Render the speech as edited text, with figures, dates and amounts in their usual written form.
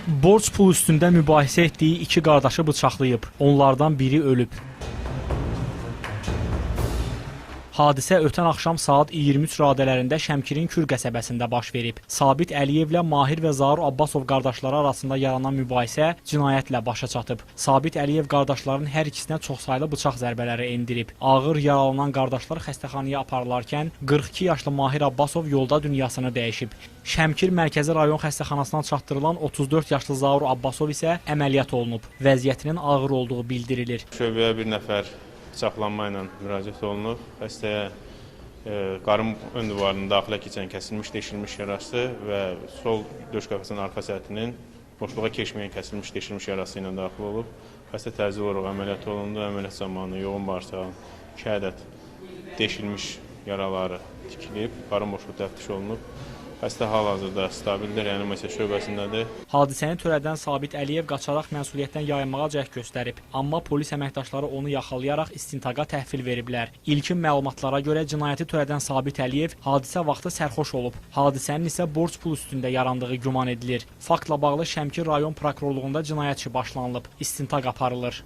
Borc pul üstündə mübahisə etdiyi iki qardaşı bıçaqlayıb. Onlardan biri ölüb. Hadisə ötən axşam saat 23 radələrində Şəmkirin Kür qəsəbəsində baş verib. Sabit Əliyevlə Mahir və Zaur Abbasov qardaşları arasında yaranan mübahisə cinayətlə başa çatıb. Sabit Əliyev qardaşların hər ikisinə çoxsaylı bıçaq zərbələri endirib. Ağır yaralanan qardaşlar xəstəxanaya aparılarkən 42 yaşlı Mahir Abbasov yolda dünyasını dəyişib. Şəmkir Mərkəzi rayon xəstəxanasına çatdırılan 34 yaşlı Zaur Abbasov isə əməliyyat olunub. Vəziyyətinin ağır olduğu bildirilir. Şöbəyə bir nəfər bıçaqlanma ilə müraciət olunub. Xəstəyə qarın ön divarının daxilə keçən kəsilmiş, deşilmiş yarası və sol döş qəfəsinin arxa səthinin boşluğa keçməyən kəsilmiş, deşilmiş yarası ilə daxil olub. Xəstə təcili olaraq əməliyyat olundu. Əməliyyat zamanı yoğun bağırsağın 2 ədəd deşilmiş yaraları tikilib, qarın boşluğu təftiş olunub. Xəstə hal-hazırda stabildir, reanimasiya şöbəsindədir. Hadisəni törədən Sabit Əliyev qaçaraq məsuliyyətdən yayınmağa cəhd göstərib. Amma polis əməkdaşları onu yaxalayaraq istintaqa təhvil veriblər. İlkin məlumatlara görə cinayəti törədən Sabit Əliyev hadisə vaxtı sərxoş olub. Hadisənin isə borc pul üstündə yarandığı güman edilir. Faktla bağlı Şəmkir rayon prokurorluğunda cinayət işi başlanılıb. İstintaq aparılır.